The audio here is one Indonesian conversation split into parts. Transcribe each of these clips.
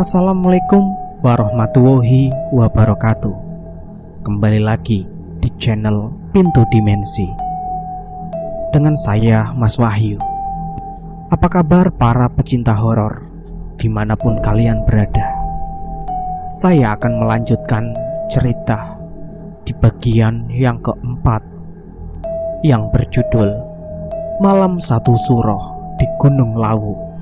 Assalamualaikum warahmatullahi wabarakatuh. Kembali lagi di channel Pintu Dimensi dengan saya Mas Wahyu. Apa kabar para pecinta horor dimanapun kalian berada? Saya akan melanjutkan cerita di bagian yang keempat yang berjudul Malam Satu Suro di Gunung Lawu.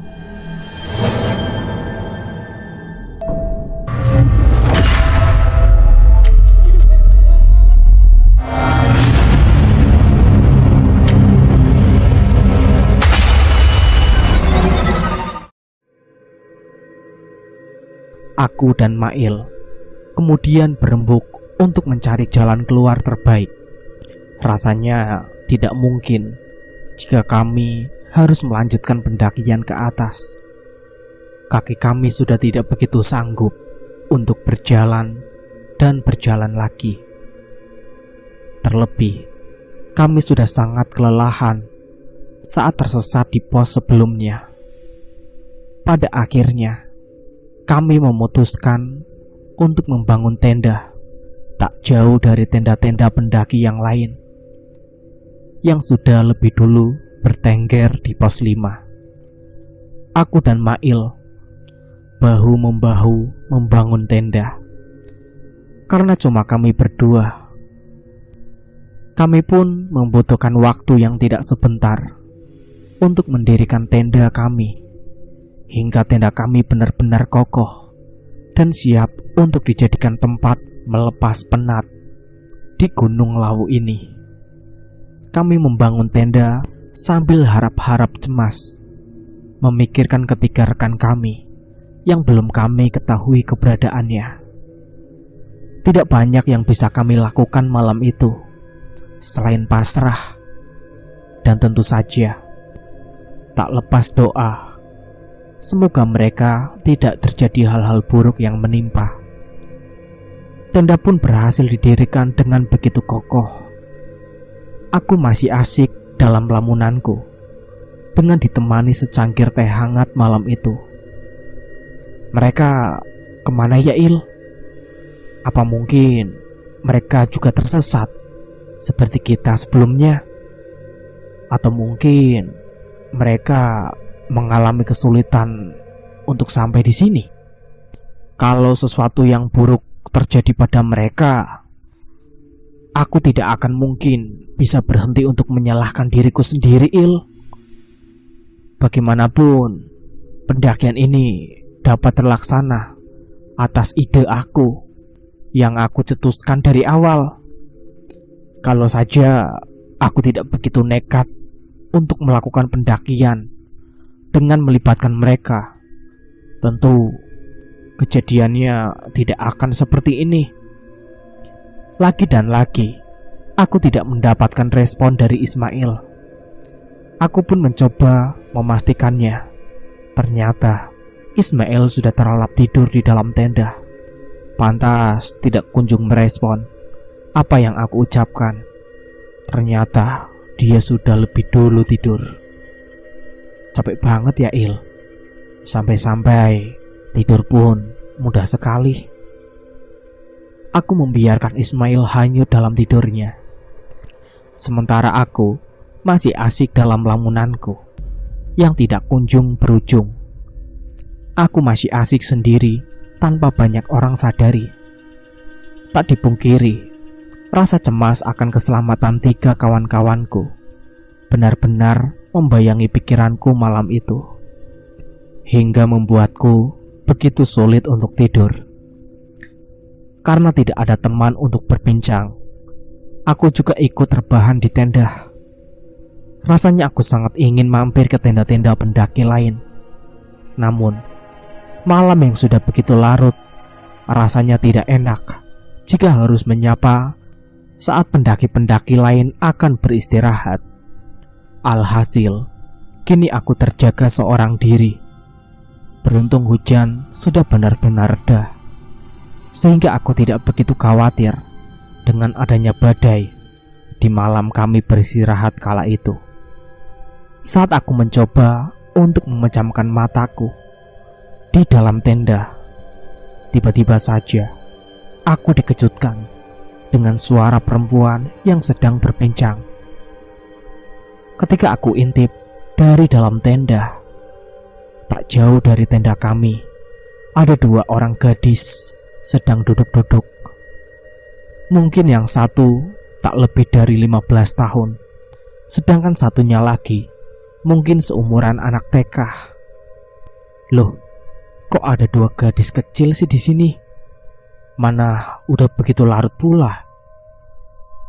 Aku dan Mail kemudian berembuk untuk mencari jalan keluar terbaik. Rasanya tidak mungkin jika kami harus melanjutkan pendakian ke atas. Kaki kami sudah tidak begitu sanggup untuk berjalan dan berjalan lagi. Terlebih, kami sudah sangat kelelahan saat tersesat di pos sebelumnya. Pada akhirnya, kami memutuskan untuk membangun tenda tak jauh dari tenda-tenda pendaki yang lain yang sudah lebih dulu bertengger di pos 5. Aku dan Mail bahu-membahu membangun tenda. Karena cuma kami berdua, kami pun membutuhkan waktu yang tidak sebentar untuk mendirikan tenda kami, hingga tenda kami benar-benar kokoh dan siap untuk dijadikan tempat melepas penat di Gunung Lawu ini. Kami membangun tenda sambil harap-harap cemas, memikirkan ketiga rekan kami yang belum kami ketahui keberadaannya. Tidak banyak yang bisa kami lakukan malam itu selain pasrah, dan tentu saja tak lepas doa semoga mereka tidak terjadi hal-hal buruk yang menimpa. Tenda pun berhasil didirikan dengan begitu kokoh. Aku masih asik dalam lamunanku dengan ditemani secangkir teh hangat malam itu. Mereka kemana ya, Il? Apa mungkin mereka juga tersesat seperti kita sebelumnya? Atau mungkin mereka mengalami kesulitan untuk sampai di sini? Kalau sesuatu yang buruk terjadi pada mereka, aku tidak akan mungkin bisa berhenti untuk menyalahkan diriku sendiri, Il. Bagaimanapun, pendakian ini dapat terlaksana atas ide aku yang aku cetuskan dari awal. Kalau saja aku tidak begitu nekat untuk melakukan pendakian dengan melibatkan mereka, tentu kejadiannya tidak akan seperti ini. Lagi dan lagi, aku tidak mendapatkan respon dari Ismail. Aku pun mencoba memastikannya. Ternyata Ismail sudah terlelap tidur di dalam tenda. Pantas tidak kunjung merespon apa yang aku ucapkan. Ternyata dia sudah lebih dulu tidur. Capek banget ya, Il. Sampai-sampai tidur pun mudah sekali. Aku membiarkan Ismail hanyut dalam tidurnya, sementara aku masih asik dalam lamunanku yang tidak kunjung berujung. Aku masih asik sendiri tanpa banyak orang sadari. Tak dipungkiri, rasa cemas akan keselamatan 3 kawan-kawanku benar-benar membayangi pikiranku malam itu, hingga membuatku begitu sulit untuk tidur. Karena tidak ada teman untuk berbincang, aku juga ikut terbahan di tenda. Rasanya aku sangat ingin mampir ke tenda-tenda pendaki lain. Namun, malam yang sudah begitu larut, rasanya tidak enak jika harus menyapa saat pendaki-pendaki lain akan beristirahat. Alhasil, kini aku terjaga seorang diri. Beruntung hujan sudah benar-benar reda, sehingga aku tidak begitu khawatir dengan adanya badai di malam kami beristirahat kala itu. Saat aku mencoba untuk memejamkan mataku, di dalam tenda tiba-tiba saja aku dikejutkan dengan suara perempuan yang sedang berbincang. Ketika aku intip dari dalam tenda, tak jauh dari tenda kami, ada 2 orang gadis sedang duduk-duduk. Mungkin yang satu tak lebih dari 15 tahun, sedangkan satunya lagi mungkin seumuran anak TK. Loh, kok ada 2 gadis kecil sih di sini? Mana udah begitu larut pula.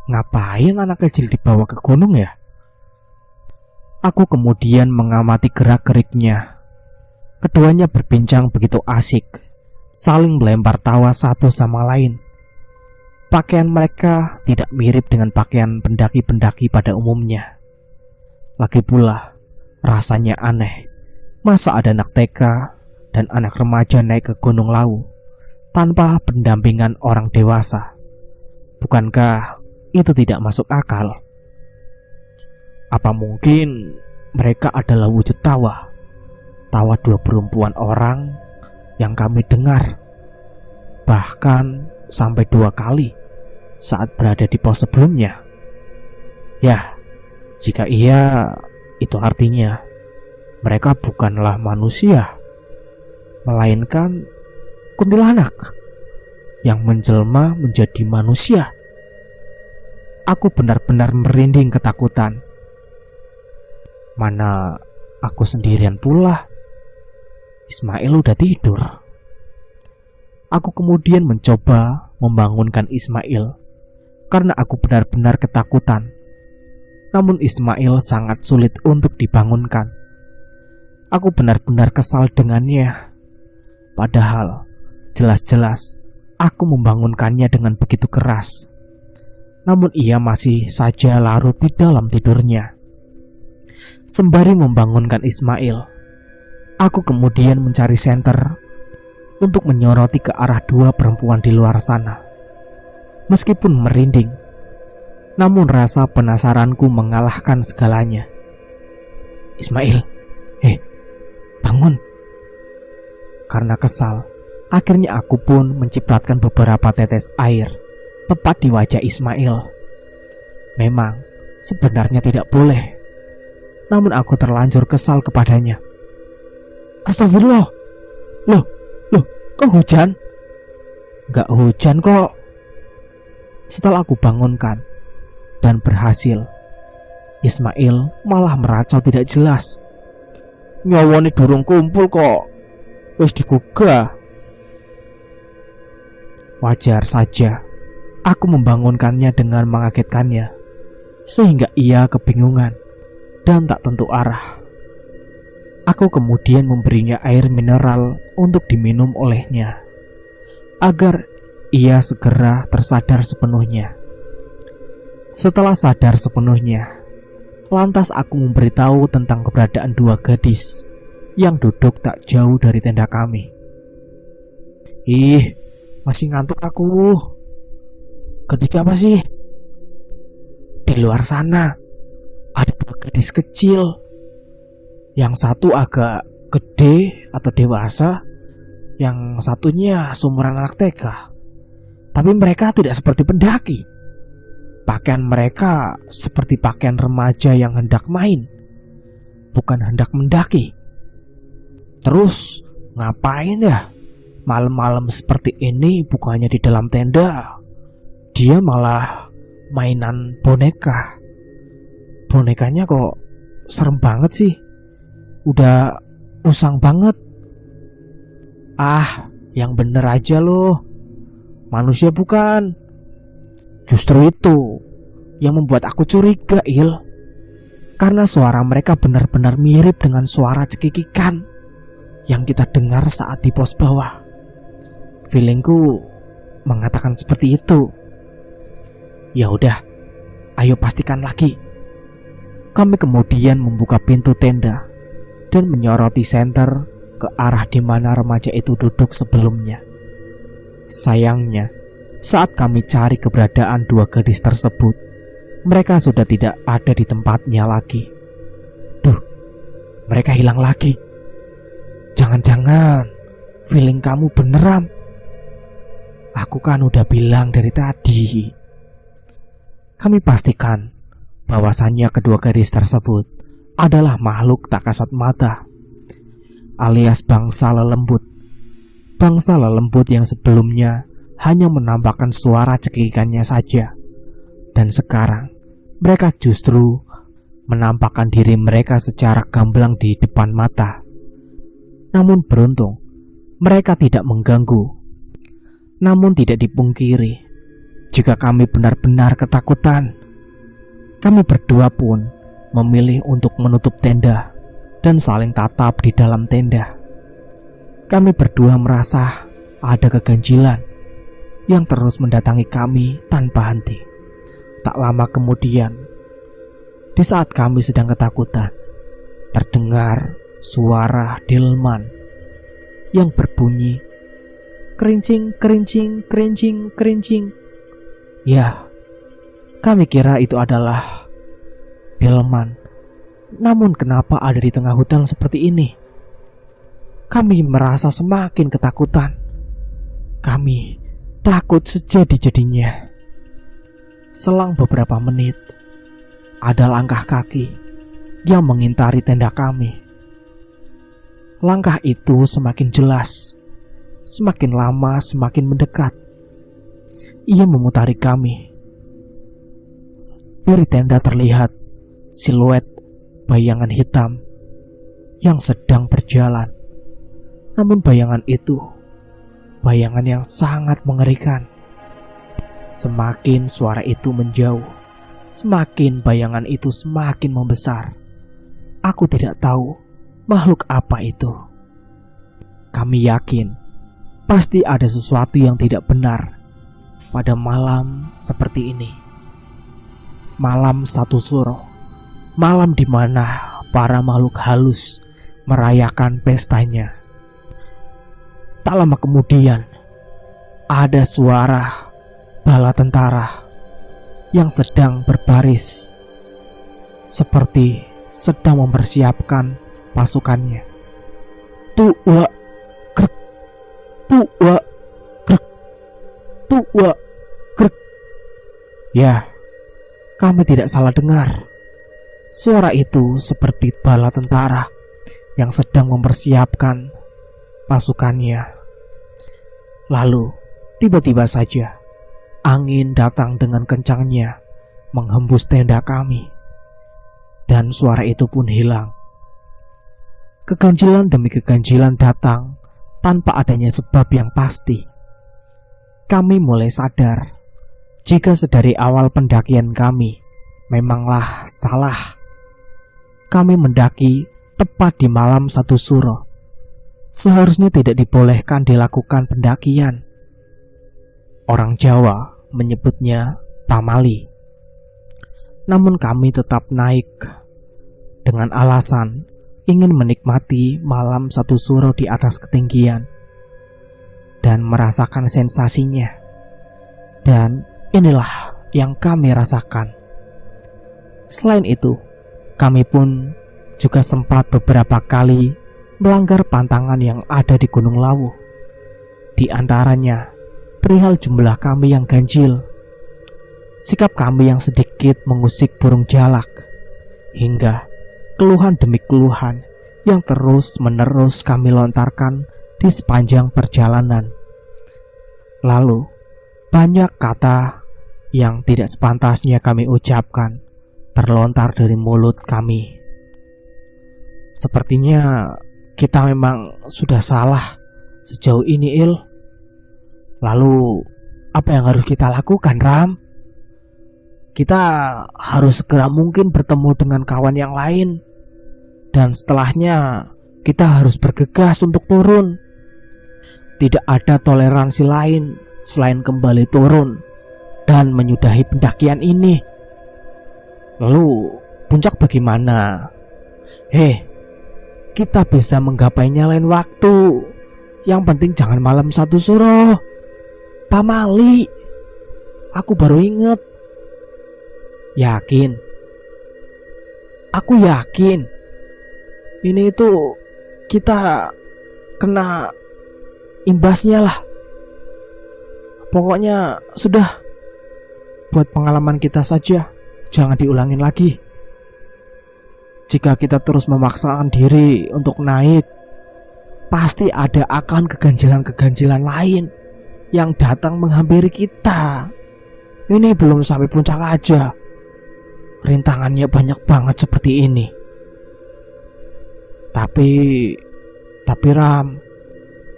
Ngapain anak kecil dibawa ke gunung ya? Aku kemudian mengamati gerak-geriknya. Keduanya berbincang begitu asik, saling melempar tawa satu sama lain. Pakaian mereka tidak mirip dengan pakaian pendaki-pendaki pada umumnya. Lagi pula, rasanya aneh. Masa ada anak TK dan anak remaja naik ke Gunung Lawu tanpa pendampingan orang dewasa? Bukankah itu tidak masuk akal? Apa mungkin mereka adalah wujud tawa 2 perempuan orang yang kami dengar, bahkan sampai 2 kali saat berada di pos sebelumnya? Ya, jika iya, itu artinya mereka bukanlah manusia, melainkan kuntilanak yang menjelma menjadi manusia. Aku benar-benar merinding ketakutan. Mana aku sendirian pula. Ismail udah tidur. Aku kemudian mencoba membangunkan Ismail karena aku benar-benar ketakutan. Namun Ismail sangat sulit untuk dibangunkan. Aku benar-benar kesal dengannya. Padahal jelas-jelas aku membangunkannya dengan begitu keras. Namun ia masih saja larut di dalam tidurnya. Sembari membangunkan Ismail, aku kemudian mencari senter untuk menyoroti ke arah 2 perempuan di luar sana. Meskipun merinding, namun rasa penasaranku mengalahkan segalanya. Ismail, bangun. Karena kesal, akhirnya aku pun mencipratkan beberapa tetes air tepat di wajah Ismail. Memang sebenarnya tidak boleh, namun aku terlanjur kesal kepadanya. Astagfirullah. Loh, kok hujan? Gak hujan kok. Setelah aku bangunkan dan berhasil, Ismail malah meracau tidak jelas. Nyawone durung kumpul kok, wis digugah. Wajar saja aku membangunkannya dengan mengagetkannya, sehingga ia kebingungan dan tak tentu arah. Aku kemudian memberinya air mineral untuk diminum olehnya, agar ia segera tersadar sepenuhnya. Setelah sadar sepenuhnya, lantas aku memberitahu tentang keberadaan 2 gadis yang duduk tak jauh dari tenda kami. Ih, masih ngantuk aku. Gadis apa sih? Di luar sana ada 2 gadis kecil. Yang satu agak gede atau dewasa, yang satunya seumuran anak TK. Tapi mereka tidak seperti pendaki. Pakaian mereka seperti pakaian remaja yang hendak main, bukan hendak mendaki. Terus ngapain ya malam-malam seperti ini? Bukannya di dalam tenda, dia malah mainan boneka. Bonekanya kok serem banget sih. Udah usang banget. Ah, yang bener aja loh. Manusia bukan. Justru itu yang membuat aku curiga, Il. Karena suara mereka benar-benar mirip dengan suara cekikikan yang kita dengar saat di pos bawah. Feelingku mengatakan seperti itu. Ya udah, ayo pastikan lagi. Kami kemudian membuka pintu tenda dan menyoroti senter ke arah di mana remaja itu duduk sebelumnya. Sayangnya, saat kami cari keberadaan 2 gadis tersebut, mereka sudah tidak ada di tempatnya lagi. Duh, mereka hilang lagi. Jangan-jangan feeling kamu beneran. Aku kan udah bilang dari tadi. Kami pastikan bahwasannya kedua gadis tersebut adalah makhluk tak kasat mata, alias bangsa lelembut. Bangsa lelembut yang sebelumnya hanya menampakkan suara cekikikannya saja, dan sekarang mereka justru menampakkan diri mereka secara gamblang di depan mata. Namun beruntung, mereka tidak mengganggu. Namun tidak dipungkiri, jika kami benar-benar ketakutan, kami berdua pun memilih untuk menutup tenda dan saling tatap di dalam tenda. Kami berdua merasa ada keganjilan yang terus mendatangi kami tanpa henti. Tak lama kemudian, di saat kami sedang ketakutan, terdengar suara delman yang berbunyi kerincing, kerincing, kerincing, kerincing. Ya, kami kira itu adalah delman. Namun kenapa ada di tengah hutan seperti ini? Kami merasa semakin ketakutan. Kami takut sejadi-jadinya. Selang beberapa menit, ada langkah kaki yang mengintari tenda kami. Langkah itu semakin jelas, semakin lama semakin mendekat. Ia memutari kami. Dari tenda terlihat siluet bayangan hitam yang sedang berjalan. Namun bayangan itu bayangan yang sangat mengerikan. Semakin suara itu menjauh, semakin bayangan itu semakin membesar. Aku tidak tahu makhluk apa itu. Kami yakin pasti ada sesuatu yang tidak benar pada malam seperti ini. Malam satu suro, malam di mana para makhluk halus merayakan pestanya. Tak lama kemudian, ada suara bala tentara yang sedang berbaris, seperti sedang mempersiapkan pasukannya. Tuwa, krek, tuwa, krek, tuwa, krek. Ya, kami tidak salah dengar. Suara itu seperti bala tentara yang sedang mempersiapkan pasukannya. Lalu, tiba-tiba saja angin datang dengan kencangnya menghembus tenda kami, dan suara itu pun hilang. Keganjilan demi keganjilan datang tanpa adanya sebab yang pasti. Kami mulai sadar jika sedari awal pendakian kami memanglah salah. Kami mendaki tepat di malam satu suro. Seharusnya tidak dibolehkan dilakukan pendakian. Orang Jawa menyebutnya pamali. Namun kami tetap naik dengan alasan ingin menikmati malam satu suro di atas ketinggian dan merasakan sensasinya. Dan inilah yang kami rasakan. Selain itu, kami pun juga sempat beberapa kali melanggar pantangan yang ada di Gunung Lawu. Di antaranya perihal jumlah kami yang ganjil, sikap kami yang sedikit mengusik burung jalak, hingga keluhan demi keluhan yang terus-menerus kami lontarkan di sepanjang perjalanan. Lalu, banyak kata yang tidak sepantasnya kami ucapkan terlontar dari mulut kami. Sepertinya kita memang sudah salah sejauh ini, Il. Lalu, apa yang harus kita lakukan, Ram? Kita harus segera mungkin bertemu dengan kawan yang lain. Dan setelahnya, kita harus bergegas untuk turun. Tidak ada toleransi lain selain kembali turun dan menyudahi pendakian ini. Lalu, puncak bagaimana? Kita bisa menggapainya lain waktu. Yang penting jangan malam satu suro. Pamali, aku baru inget. Yakin? Aku yakin. Ini itu kita kena imbasnya lah. Pokoknya sudah, buat pengalaman kita saja, jangan diulangin lagi. Jika kita terus memaksakan diri untuk naik, pasti akan keganjilan-keganjilan lain yang datang menghampiri kita. Ini belum sampai puncak aja, rintangannya banyak banget seperti ini. Tapi Ram,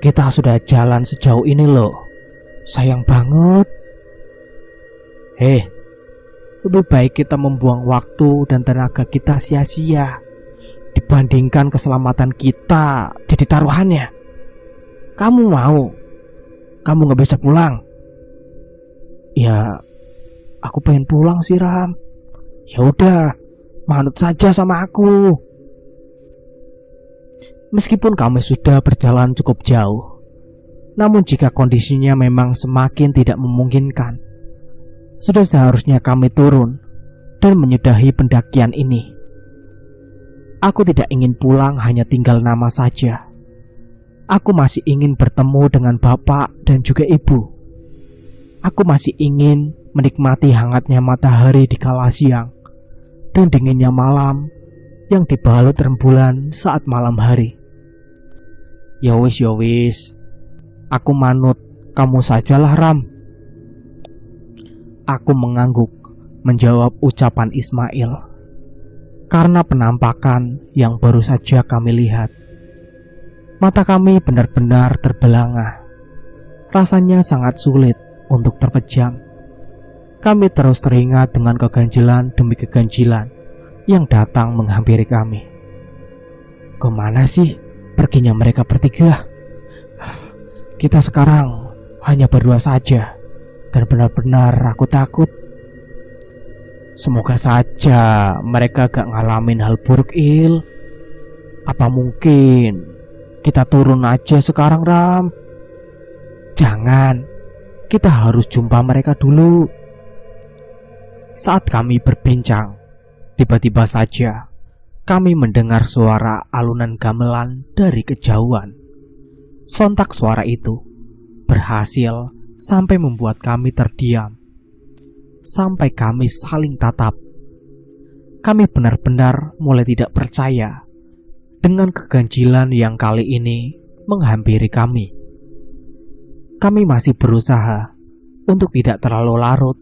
kita sudah jalan sejauh ini loh. Sayang banget. Lebih baik kita membuang waktu dan tenaga kita sia-sia dibandingkan keselamatan kita jadi taruhannya. Kamu gak bisa pulang? Ya, aku pengen pulang sih Ram. Ya udah, manut saja sama aku. Meskipun kami sudah berjalan cukup jauh, namun jika kondisinya memang semakin tidak memungkinkan, sudah seharusnya kami turun dan menyudahi pendakian ini. Aku tidak ingin pulang hanya tinggal nama saja. Aku masih ingin bertemu dengan bapak dan juga ibu. Aku masih ingin menikmati hangatnya matahari di kala siang dan dinginnya malam yang dibalut rembulan saat malam hari. Ya wis, aku manut kamu sajalah Ram. Aku mengangguk menjawab ucapan Ismail karena penampakan yang baru saja kami lihat. Mata kami benar-benar terbelangah. Rasanya sangat sulit untuk terpejam. Kami terus teringat dengan keganjilan demi keganjilan yang datang menghampiri kami. Kemana sih perginya mereka bertiga? Kita sekarang hanya berdua saja, dan benar-benar aku takut. Semoga saja mereka gak ngalamin hal buruk, Il. Apa mungkin kita turun aja sekarang, Ram? Jangan, kita harus jumpa mereka dulu. Saat kami berbincang, tiba-tiba saja kami mendengar suara alunan gamelan dari kejauhan. Sontak suara itu berhasil sampai membuat kami terdiam. Sampai kami saling tatap. Kami benar-benar mulai tidak percaya dengan keganjilan yang kali ini menghampiri kami. Kami masih berusaha untuk tidak terlalu larut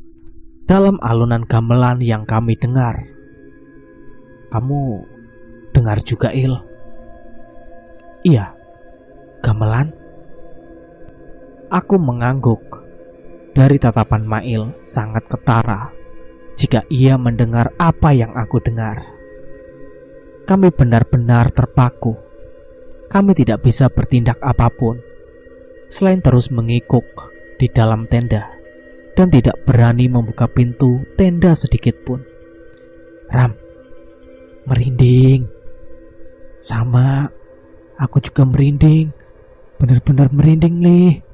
dalam alunan gamelan yang kami dengar. Kamu dengar juga, Il? Iya, gamelan. Aku mengangguk. Dari tatapan Mail sangat ketara jika ia mendengar apa yang aku dengar. Kami benar-benar terpaku. Kami tidak bisa bertindak apapun selain terus mengikuk di dalam tenda dan tidak berani membuka pintu tenda sedikit pun. Ram, merinding. Sama, aku juga merinding. Benar-benar merinding nih.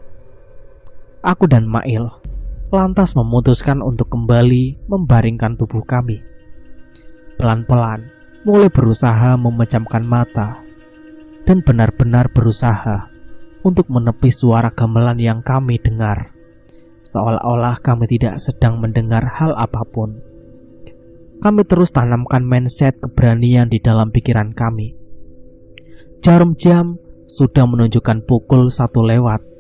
Aku dan Mail lantas memutuskan untuk kembali membaringkan tubuh kami. Pelan-pelan mulai berusaha memejamkan mata dan benar-benar berusaha untuk menepis suara gamelan yang kami dengar, seolah-olah kami tidak sedang mendengar hal apapun. Kami terus tanamkan mindset keberanian di dalam pikiran kami. Jarum jam sudah menunjukkan pukul 1 lewat.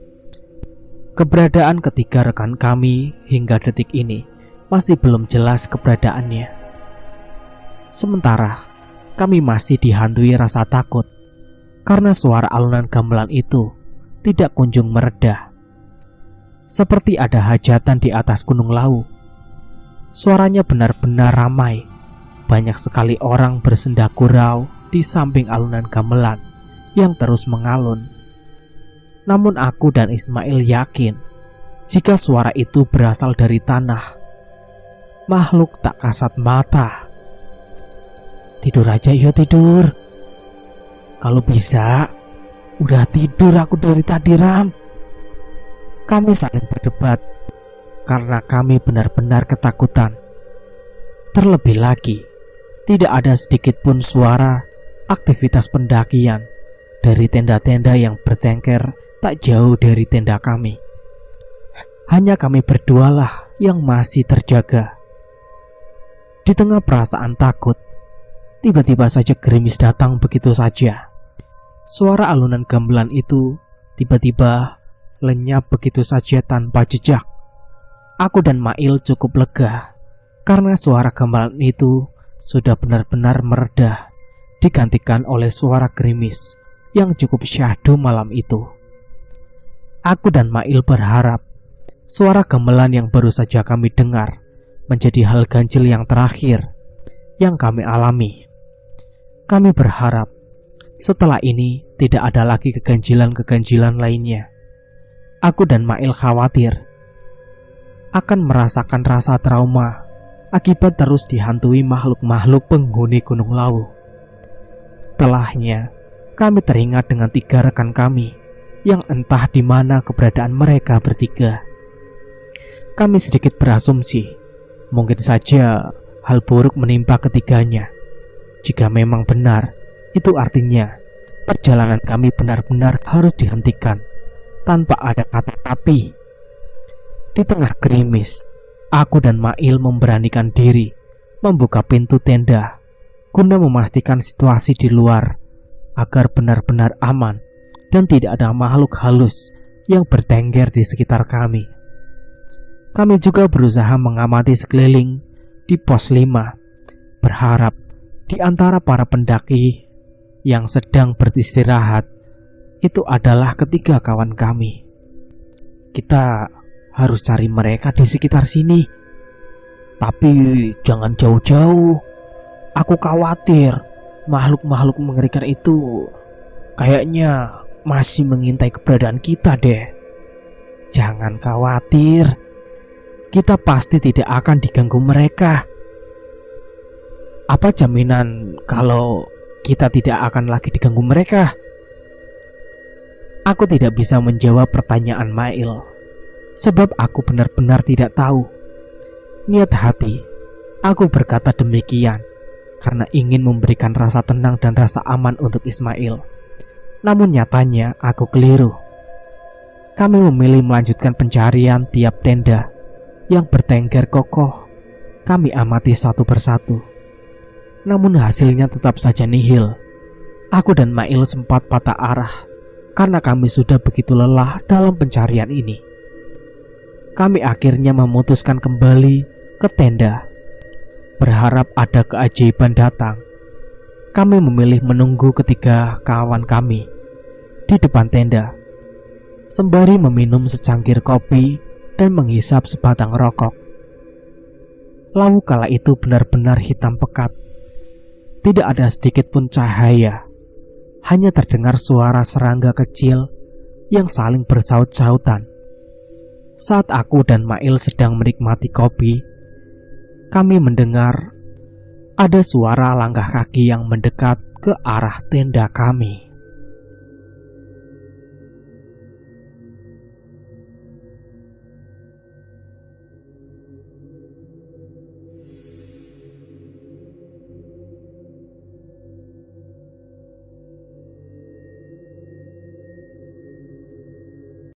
Keberadaan ketiga rekan kami hingga detik ini masih belum jelas keberadaannya. Sementara kami masih dihantui rasa takut karena suara alunan gamelan itu tidak kunjung mereda. Seperti ada hajatan di atas Gunung Lawu. Suaranya benar-benar ramai. Banyak sekali orang bersenda gurau di samping alunan gamelan yang terus mengalun. Namun aku dan Ismail yakin jika suara itu berasal dari tanah. Makhluk tak kasat mata. Tidur aja yo, tidur. Kalau bisa, udah tidur aku dari tadi, Ram. Kami saling berdebat karena kami benar-benar ketakutan. Terlebih lagi, tidak ada sedikit pun suara aktivitas pendakian dari tenda-tenda yang bertengker tak jauh dari tenda kami. Hanya kami berdualah yang masih terjaga. Di tengah perasaan takut, tiba-tiba saja gerimis datang begitu saja. Suara alunan gamelan itu tiba-tiba lenyap begitu saja tanpa jejak. Aku dan Mail cukup lega karena suara gamelan itu sudah benar-benar mereda, digantikan oleh suara gerimis yang cukup syahdu malam itu. Aku dan Mail berharap suara gamelan yang baru saja kami dengar menjadi hal ganjil yang terakhir yang kami alami. Kami berharap setelah ini tidak ada lagi keganjilan-keganjilan lainnya. Aku dan Mail khawatir akan merasakan rasa trauma akibat terus dihantui makhluk-makhluk penghuni Gunung Lawu. Setelahnya, kami teringat dengan 3 rekan kami yang entah di mana keberadaan mereka bertiga. Kami sedikit berasumsi, mungkin saja hal buruk menimpa ketiganya. Jika memang benar, itu artinya perjalanan kami benar-benar harus dihentikan tanpa ada kata tapi. Di tengah gerimis, aku dan Mail memberanikan diri membuka pintu tenda guna memastikan situasi di luar agar benar-benar aman dan tidak ada makhluk halus yang bertengger di sekitar kami. Kami juga berusaha mengamati sekeliling di pos 5, berharap di antara para pendaki yang sedang beristirahat itu adalah ketiga kawan kami. Kita harus cari mereka di sekitar sini, tapi jangan jauh-jauh. Aku khawatir makhluk-makhluk mengerikan itu kayaknya masih mengintai keberadaan kita deh. Jangan khawatir, kita pasti tidak akan diganggu mereka. Apa jaminan kalau kita tidak akan lagi diganggu mereka? Aku tidak bisa menjawab pertanyaan Mail, sebab aku benar-benar tidak tahu. Niat hati, aku berkata demikian karena ingin memberikan rasa tenang dan rasa aman untuk Ismail. Namun nyatanya aku keliru. Kami memilih melanjutkan pencarian tiap tenda yang bertengger kokoh. Kami amati satu persatu, namun hasilnya tetap saja nihil. Aku dan Mail sempat patah arah karena kami sudah begitu lelah dalam pencarian ini. Kami akhirnya memutuskan kembali ke tenda, berharap ada keajaiban datang. Kami memilih menunggu ketiga kawan kami di depan tenda, sembari meminum secangkir kopi dan menghisap sebatang rokok. Lawu kala itu benar-benar hitam pekat. Tidak ada sedikit pun cahaya. Hanya terdengar suara serangga kecil yang saling bersaut-sautan. Saat aku dan Mail sedang menikmati kopi, kami mendengar ada suara langkah kaki yang mendekat ke arah tenda kami.